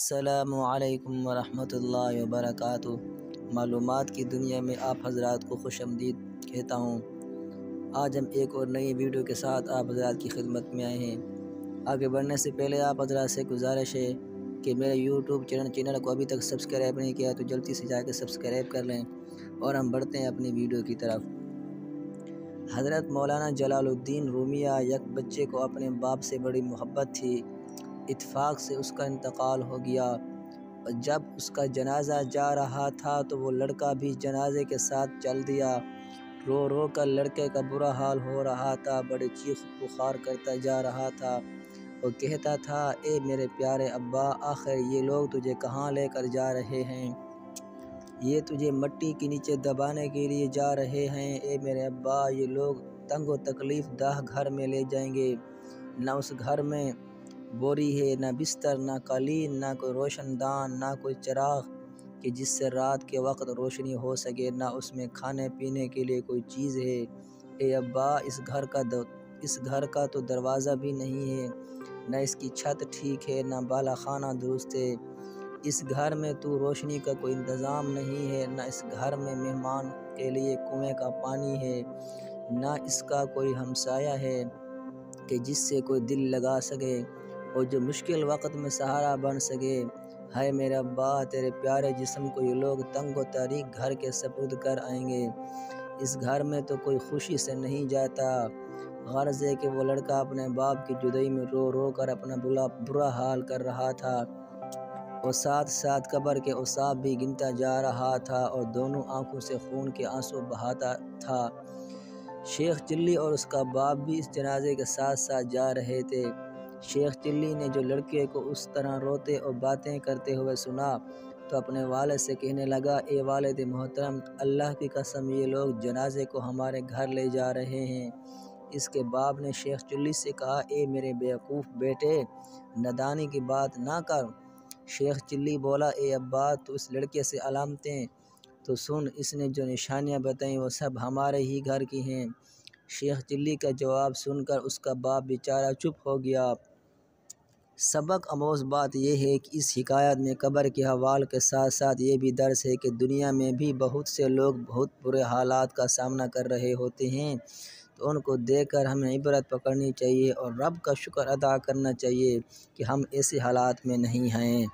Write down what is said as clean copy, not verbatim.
السلام علیکم ورحمۃ اللہ وبرکاتہ۔ معلومات کی دنیا میں آپ حضرات کو خوش آمدید کہتا ہوں۔ آج ہم ایک اور نئی ویڈیو کے ساتھ آپ حضرات کی خدمت میں آئے ہیں۔ آگے بڑھنے سے پہلے آپ حضرات سے گزارش ہے کہ میرے یوٹیوب چینل کو ابھی تک سبسکرائب نہیں کیا تو جلدی سے جا کے سبسکرائب کر لیں، اور ہم بڑھتے ہیں اپنی ویڈیو کی طرف۔ حضرت مولانا جلال الدین رومیہ یک بچے کو اپنے باپ سے بڑی محبت تھی۔ اتفاق سے اس کا انتقال ہو گیا، اور جب اس کا جنازہ جا رہا تھا تو وہ لڑکا بھی جنازے کے ساتھ چل دیا۔ رو رو کر لڑکے کا برا حال ہو رہا تھا، بڑے چیخ پکار کرتا جا رہا تھا۔ وہ کہتا تھا، اے میرے پیارے ابا، آخر یہ لوگ تجھے کہاں لے کر جا رہے ہیں؟ یہ تجھے مٹی کے نیچے دبانے کے لیے جا رہے ہیں۔ اے میرے ابا، یہ لوگ تنگ و تکلیف دہ گھر میں لے جائیں گے۔ نہ اس گھر میں بوری ہے، نہ بستر، نہ قالین، نہ کوئی روشن دان، نہ کوئی چراغ کہ جس سے رات کے وقت روشنی ہو سکے، نہ اس میں کھانے پینے کے لیے کوئی چیز ہے۔ اے ابا، اس گھر کا تو دروازہ بھی نہیں ہے، نہ اس کی چھت ٹھیک ہے، نہ بالا خانہ درست ہے۔ اس گھر میں تو روشنی کا کوئی انتظام نہیں ہے، نہ اس گھر میں مہمان کے لیے کنویں کا پانی ہے، نہ اس کا کوئی ہمسایہ ہے کہ جس سے کوئی دل لگا سکے اور جو مشکل وقت میں سہارا بن سکے۔ ہائے میرے ابا، تیرے پیارے جسم کو یہ لوگ تنگ و تاریک گھر کے سپرد کر آئیں گے۔ اس گھر میں تو کوئی خوشی سے نہیں جاتا۔ غرض ہے کہ وہ لڑکا اپنے باپ کی جدائی میں رو رو کر اپنا برا حال کر رہا تھا، اور ساتھ ساتھ قبر کے اوصاف بھی گنتا جا رہا تھا، اور دونوں آنکھوں سے خون کے آنسو بہاتا تھا۔ شیخ چلی اور اس کا باپ بھی اس جنازے کے ساتھ ساتھ جا رہے تھے۔ شیخ چلی نے جو لڑکے کو اس طرح روتے اور باتیں کرتے ہوئے سنا تو اپنے والد سے کہنے لگا، اے والد محترم، اللہ کی قسم یہ لوگ جنازے کو ہمارے گھر لے جا رہے ہیں۔ اس کے باپ نے شیخ چلی سے کہا، اے میرے بیوقوف بیٹے، نادانی کی بات نہ کر۔ شیخ چلی بولا، اے ابا، تو اس لڑکے سے علامتیں تو سن، اس نے جو نشانیاں بتائیں وہ سب ہمارے ہی گھر کی ہیں۔ شیخ چلی کا جواب سن کر اس کا باپ بیچارہ چپ ہو گیا۔ سبق آموز بات یہ ہے کہ اس حکایت میں قبر کے احوال کے ساتھ ساتھ یہ بھی درس ہے کہ دنیا میں بھی بہت سے لوگ بہت برے حالات کا سامنا کر رہے ہوتے ہیں، تو ان کو دیکھ کر ہمیں عبرت پکڑنی چاہیے اور رب کا شکر ادا کرنا چاہیے کہ ہم ایسے حالات میں نہیں ہیں۔